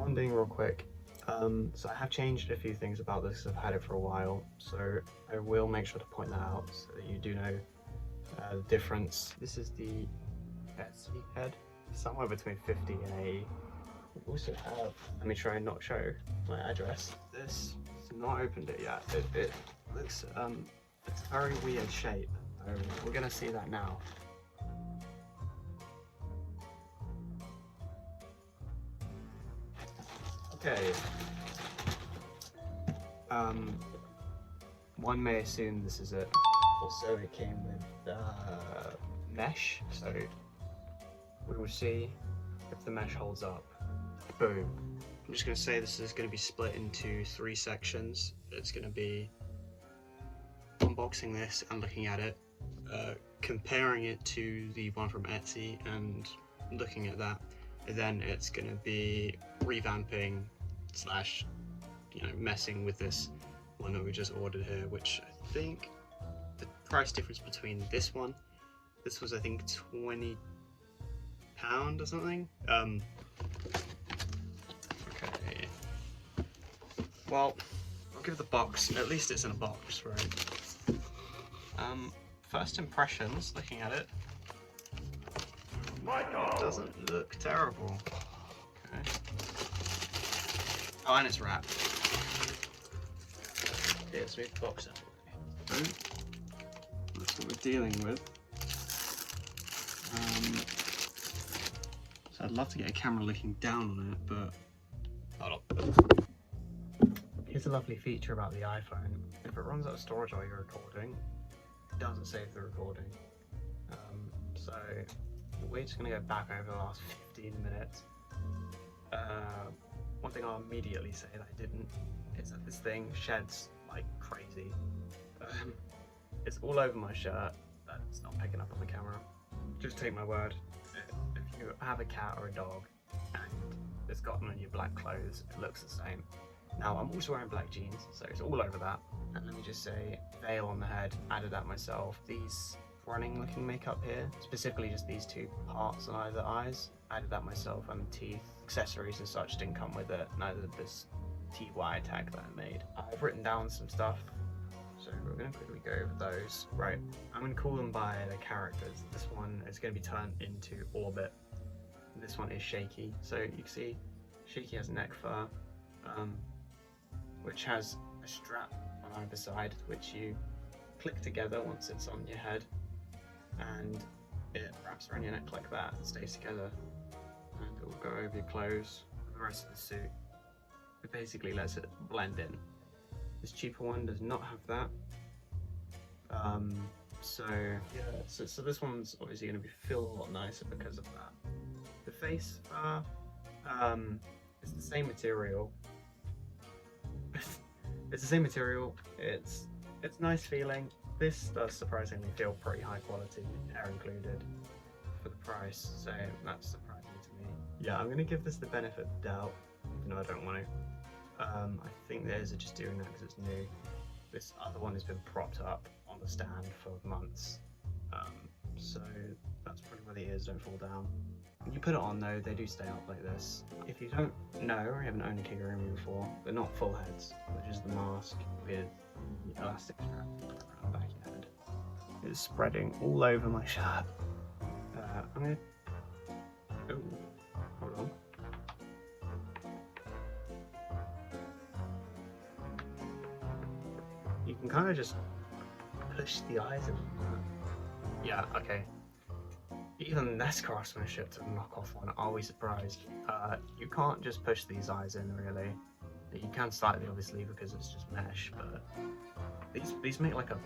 one thing real quick. So I have changed a few things about this. I've had it for a while, so I will make sure to point that out so that you do know the difference. This is the Etsy head, somewhere between 50 and 80. We also have, let me try and not show my address. This, I've not opened it yet. It looks, it's a very weird shape. So we're gonna see that now. Okay. One may assume this is it. Also, it came with mesh, so we will see if the mesh holds up. Boom. I'm just going to say this is going to be split into 3 sections. It's going to be unboxing this and looking at it, comparing it to the one from Etsy and looking at that. And then it's going to be revamping slash, messing with this one that we just ordered here, which I think the price difference between this one, this was I think £20 or something. Okay. Well, I'll give the box, at least it's in a box, right? First impressions, looking at it, it doesn't look terrible. Okay. Oh, and it's wrapped. Okay, let's move the box out of the way. That's what we're dealing with. So I'd love to get a camera looking down on it, but hold on. Here's a lovely feature about the iPhone. If it runs out of storage while you're recording, it doesn't save the recording. So we're just going to go back over the last 15 minutes. One thing I'll immediately say that I didn't is that this thing sheds like crazy. It's all over my shirt, but it's not picking up on the camera. Just take my word, if you have a cat or a dog and it's gotten on your black clothes, it looks the same. Now I'm also wearing black jeans, so it's all over that. And let me just say, veil on the head, added that myself. These running looking makeup here, specifically just these 2 parts on either eyes, added that myself, and teeth, accessories and such didn't come with it, neither did this TY tag that I made. I've written down some stuff, so we're going to quickly go over those. Right, I'm going to call them by their characters. This one is going to be turned into Orbit. This one is Shaky. So you can see Shaky has neck fur, which has a strap on either side, which you click together once it's on your head, and it wraps around your neck like that and stays together, and it will go over your clothes for the rest of the suit. It basically lets it blend in. This cheaper one does not have that. So this one's obviously going to feel a lot nicer because of that. The face fur, it's the same material. It's the same material. It's nice feeling. This does surprisingly feel pretty high quality, hair included, for the price. So that's surprising to me. Yeah, I'm gonna give this the benefit of the doubt. No, I don't want to. I think theirs are just doing that because it's new. This other one has been propped up on the stand for months. So that's probably why the ears don't fall down. When you put it on though, they do stay up like this. If you don't know or you haven't owned a kigurumi before, they're not full heads, which is the mask with the elastic strap around the back of your head. It's spreading all over my shirt. I'm gonna... Oh, hold on. You can kind of just push the eyes in. Yeah, okay. Even less craftsmanship to knock off one, are we surprised? You can't just push these eyes in, really. You can slightly, obviously, because it's just mesh, but these make like a...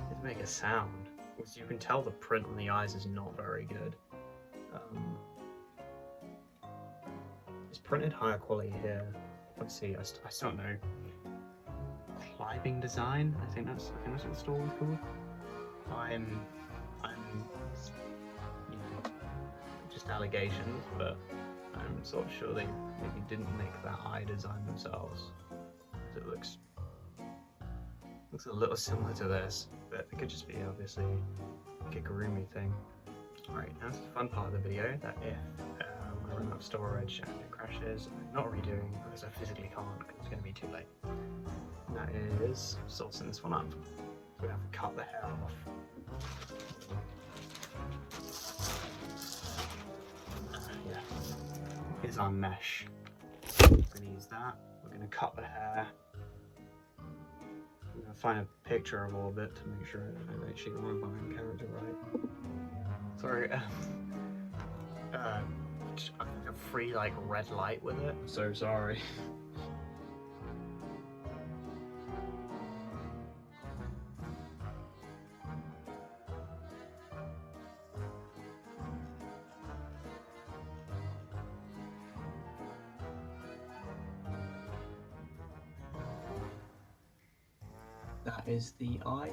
These make a sound. So you can tell the print on the eyes is not very good. It's printed higher quality here. Let's see, I still don't know. Climbing design? I think that's what the store was called. I'm just allegations, but I'm sort of sure they maybe didn't make that eye design themselves. It looks a little similar to this, but it could just be obviously a kigurumi thing. Alright, now that's the fun part of the video, that if I run out of storage and it crashes, I'm not redoing because I physically can't because it's going to be too late. And that is saucing this one up. We have to cut the hair off. Yeah, here's our mesh. We're going to use that. We're going to cut the hair. I'm going to find a picture of all of it to make sure I actually remember my character right. Sorry, a free like red light with it. I'm so sorry. That is the eye.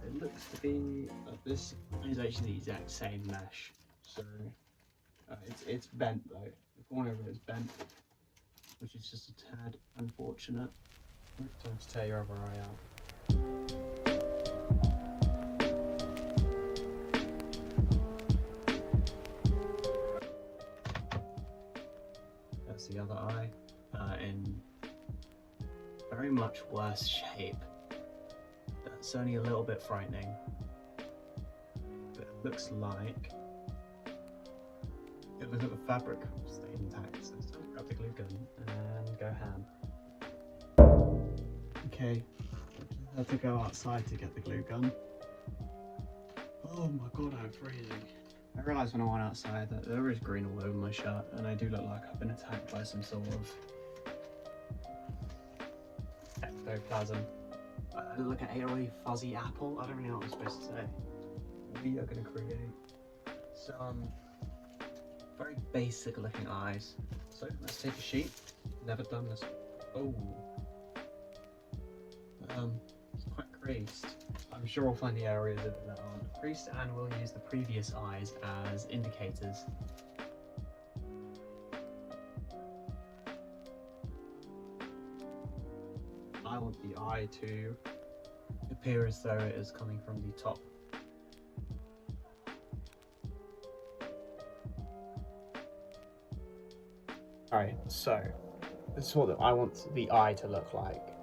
It looks to be, this is actually the exact same mesh, so it's bent though. The corner of it is bent, which is just a tad unfortunate. Time to tear your other eye out. That's the other eye, in very much worse shape. That's only a little bit frightening, but it looks like, look at the fabric stayed intact, so still grab the glue gun and go ham. Okay, I had to go outside to get the glue gun. Oh my god, I'm freezing. I realised when I went outside that there is green all over my shirt, and I do look like I've been attacked by some sort of ectoplasm. Look at a fuzzy apple. I don't really know what I'm supposed to say. We are going to create some very basic looking eyes. So let's take a sheet. Never done this. Oh, it's quite creased. I'm sure we'll find the areas that aren't creased, and we'll use the previous eyes as indicators. I want the eye to appear as though it is coming from the top. Alright, so this is what I want the eye to look like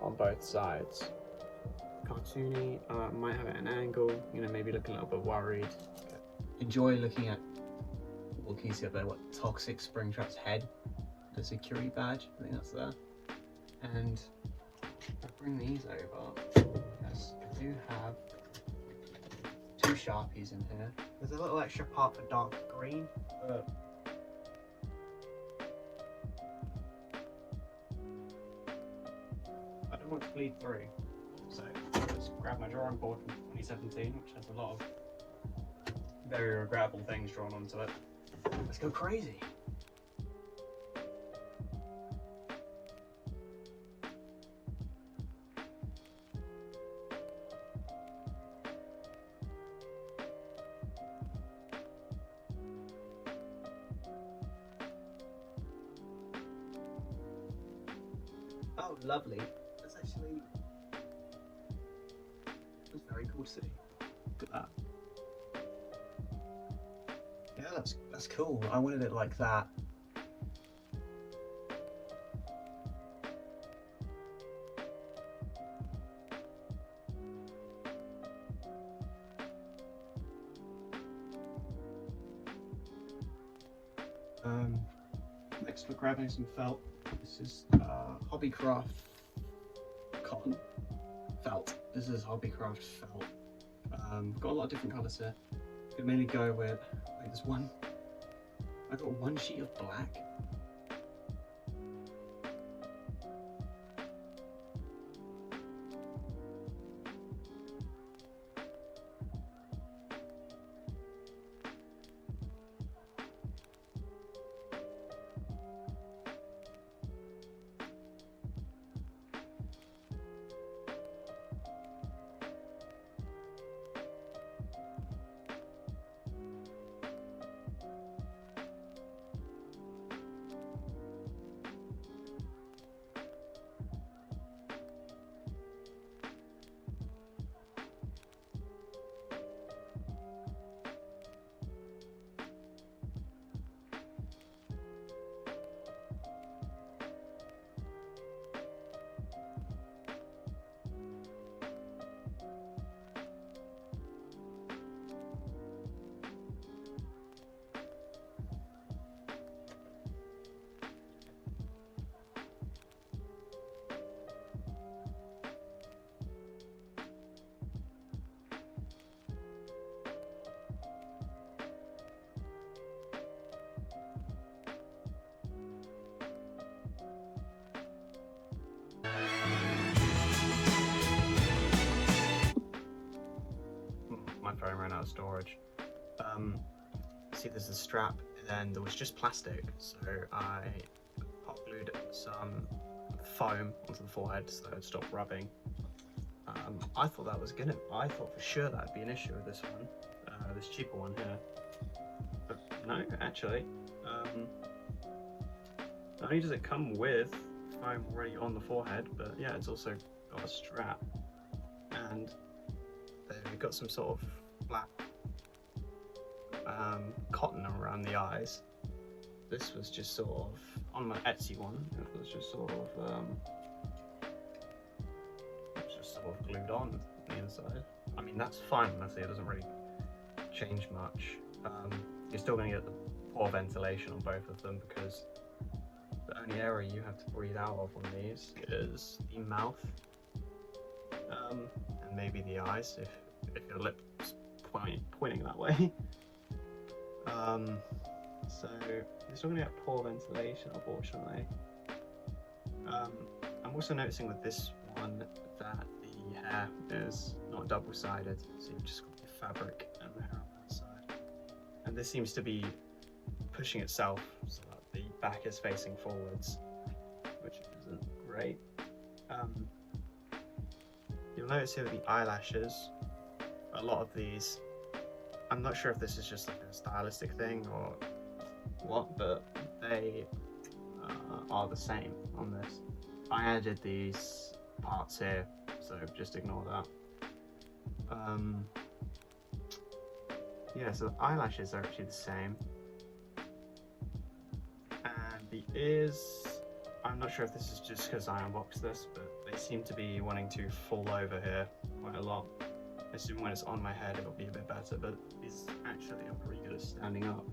on both sides. Cartoony, might have it at an angle, you know, maybe look a little bit worried. Enjoy looking at, what can you see up there, what, Toxic Springtrap's head, the security badge, I think that's there. And I bring these over, yes, I do have 2 Sharpies in here. There's a little extra part for dark green, but I don't want to bleed through. So just grab my drawing board from 2017, which has a lot of very regrettable things drawn onto it. Let's go crazy. Oh, lovely. That's actually, that's very cool to see. Look at that. Yeah, that's cool. I wanted it like that. Next we're grabbing some felt. This is Hobbycraft cotton felt. This is Hobbycraft felt. Got a lot of different colours here. Could mainly go with, like, this one. I got 1 sheet of black. and throwing around out of storage. See, there's a strap, and then there was just plastic, so I hot glued some foam onto the forehead so that it would stop rubbing. I thought for sure that'd be an issue with this one, this cheaper one here. But no, actually, not only does it come with foam already on the forehead, but yeah, it's also got a strap, and they've got some sort of black cotton around the eyes. This was just sort of on my Etsy one. It was just sort of glued on the inside. I mean, that's fine. Honestly, it doesn't really change much. You're still going to get the poor ventilation on both of them because the only area you have to breathe out of on these is the mouth, and maybe the eyes if your lips pointing that way. So you're still going to get poor ventilation, unfortunately. I'm also noticing with this one that the hair is not double-sided, so you've just got the fabric and the hair on that side. And this seems to be pushing itself so that the back is facing forwards, which isn't great. You'll notice here with the eyelashes, a lot of these, I'm not sure if this is just like a stylistic thing or what, but they are the same on this. I added these parts here, so just ignore that. Yeah, so the eyelashes are actually the same. And the ears, I'm not sure if this is just because I unboxed this, but they seem to be wanting to fall over here quite a lot. I assume when it's on my head it'll be a bit better, but these actually are pretty good at standing up.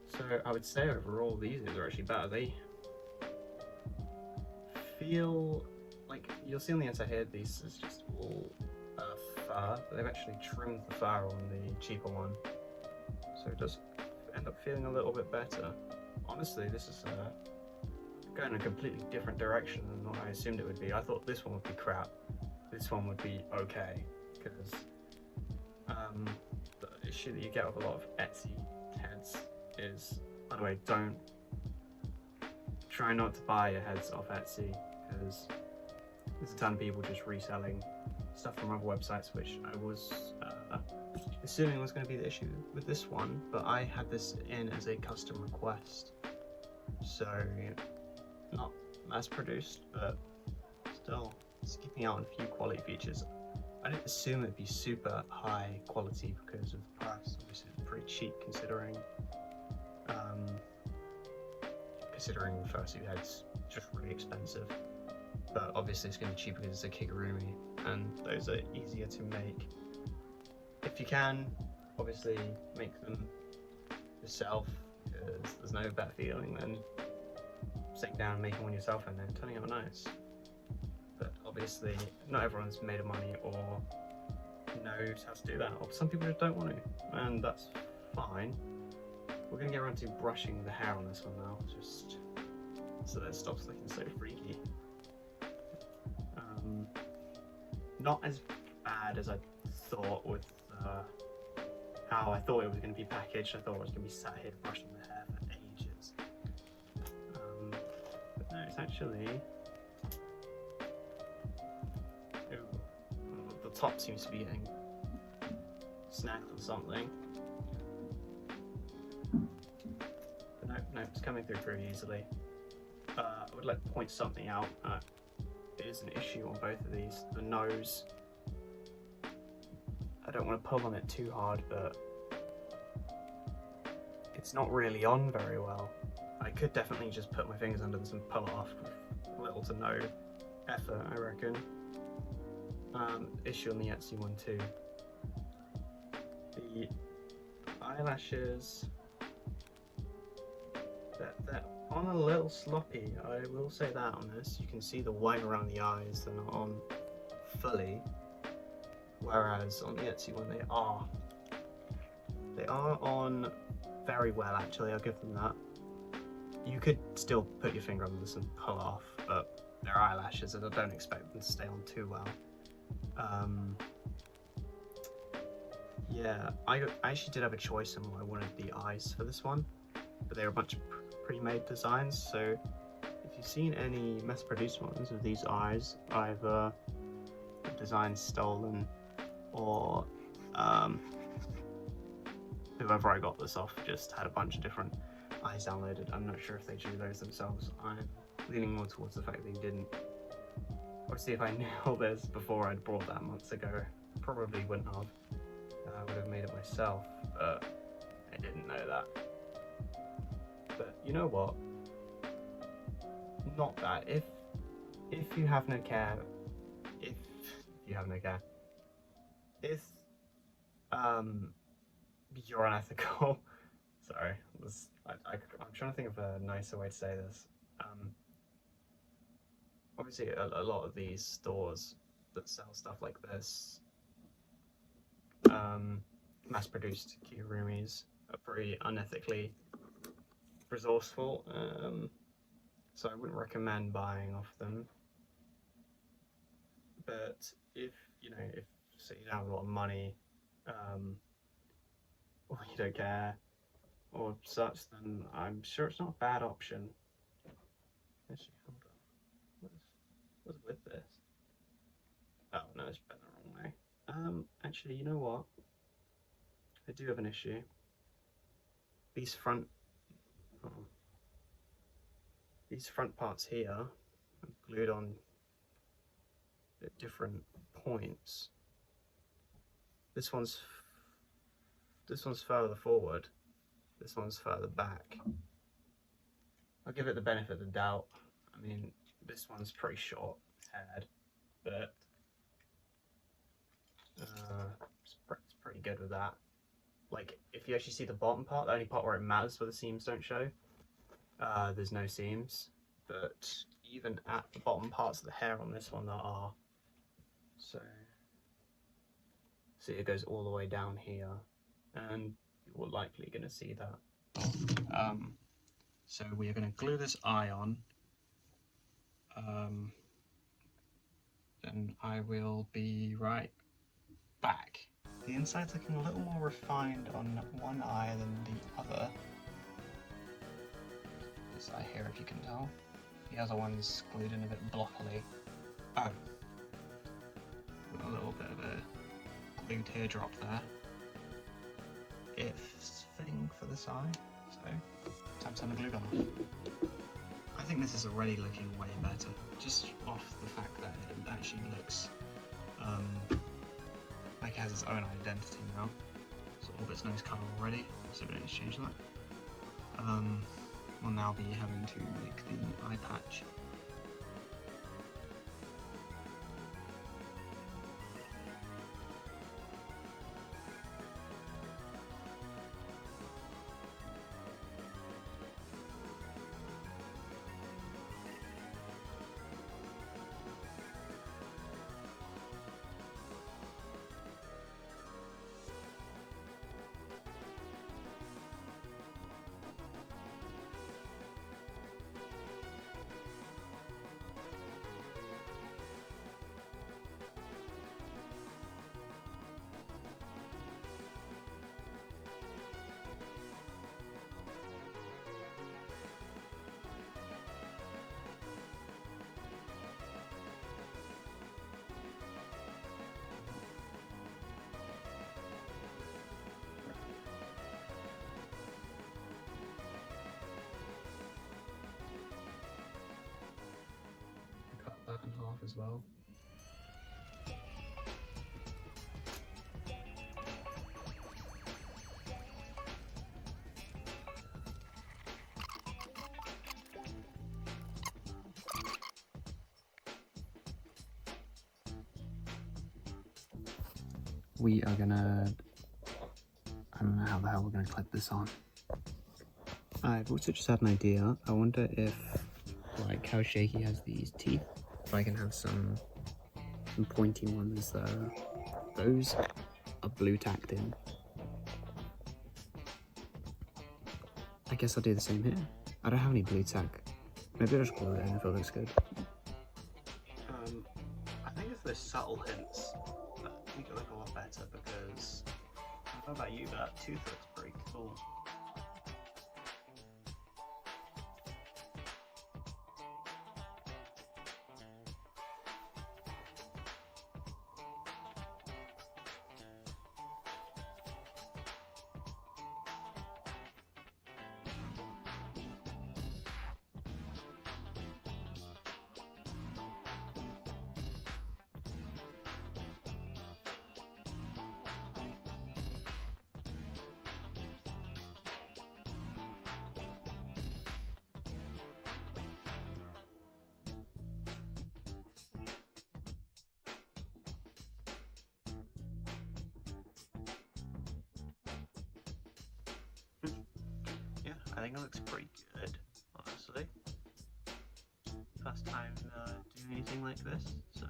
So I would say overall these are actually better. They feel like, you'll see on the inside here, these is just all fur, but they've actually trimmed the fur on the cheaper one, so it does end up feeling a little bit better. Honestly, this is going in a completely different direction than what I assumed it would be. I thought this one would be crap. This one would be okay, because the issue that you get with a lot of Etsy heads is, by the way, try not to buy your heads off Etsy, because there's a ton of people just reselling stuff from other websites, which I was assuming was going to be the issue with this one, but I had this in as a custom request, so not mass produced, but still skipping out on a few quality features. I didn't assume it'd be super high quality because of the price. Obviously it's pretty cheap considering fursuit heads just really expensive, but obviously it's going to be cheaper because it's a kigurumi and those are easier to make. If you can, obviously make them yourself, because there's no better feeling than sitting down and making one yourself and then turning out nice. But obviously not everyone's made of money or knows how to do that, or some people just don't want to, and that's fine. We're going to get around to brushing the hair on this one now, just so that it stops looking so freaky. Not as bad as I thought with how I thought it was going to be packaged. I thought I was going to be sat here brushing the hair for ages. But no, it's actually... Ooh, the top seems to be getting snagged or something. But no, it's coming through pretty easily. I would like to point something out. It is an issue on both of these. The nose, I don't want to pull on it too hard, but it's not really on very well. I could definitely just put my fingers under this and pull it off with little to no effort, I reckon. Issue on the Etsy one too. The eyelashes, they're on a little sloppy, I will say that on this. You can see the white around the eyes, they're not on fully, whereas on the Etsy one they are on very well, actually, I'll give them that. You could still put your finger on this and pull off, but they're eyelashes and I don't expect them to stay on too well. Yeah, I actually did have a choice on what I wanted the eyes for this one, but they were a bunch of pre-made designs, so if you've seen any mass-produced ones of these eyes, either the designs stolen or whoever I got this off just had a bunch of different eyes downloaded. I'm not sure if they drew those themselves. I'm leaning more towards the fact they didn't. Obviously, if I knew all this before I'd bought that months ago, probably wouldn't have. I would have made it myself, but I didn't know that. But you know what? Not that. If you have no care, if you're unethical. Sorry, I'm trying to think of a nicer way to say this. Obviously, a lot of these stores that sell stuff like this, mass-produced kigurumis, are pretty unethically resourceful. So I wouldn't recommend buying off them. But if say you don't have a lot of money, or you don't care, or such, then I'm sure it's not a bad option. Actually, hold on. What's with this? Oh no, it's been the wrong way. Actually, you know what? I do have an issue. These front parts here are glued on at different points. This one's further forward. This one's further back. I'll give it the benefit of the doubt. I mean, this one's pretty short haired, but it's pretty good with that. Like, if you actually see the bottom part, the only part where it matters where the seams don't show, there's no seams. But even at the bottom parts of the hair on this one, there are. So, see, it goes all the way down here, and you're likely going to see that. So we are going to glue this eye on, and I will be right back. The inside's looking a little more refined on one eye than the other. This eye here, if you can tell. The other one's glued in a bit blockily. Oh. A little bit of a glued teardrop there. Ifs thing for this eye, so time to turn the glue gun off. I think this is already looking way better, just off the fact that it actually looks like it has its own identity now. So all of its nose colour already, so we don't need to change that. We'll now be having to make the eye patch. That in half as well. We are gonna, I don't know how the hell we're gonna clip this on. I've also just had an idea. I wonder if, like how Shaky has these teeth, if I can have some pointy ones there. Those are blue tacked in. I guess I'll do the same here. I don't have any blue tack. Maybe I'll just glue it in if it looks good. I think it's with subtle hints, but we could look a lot better because, how about you, that tooth looks pretty cool. Yeah, I think it looks pretty good, honestly. First time doing anything like this, so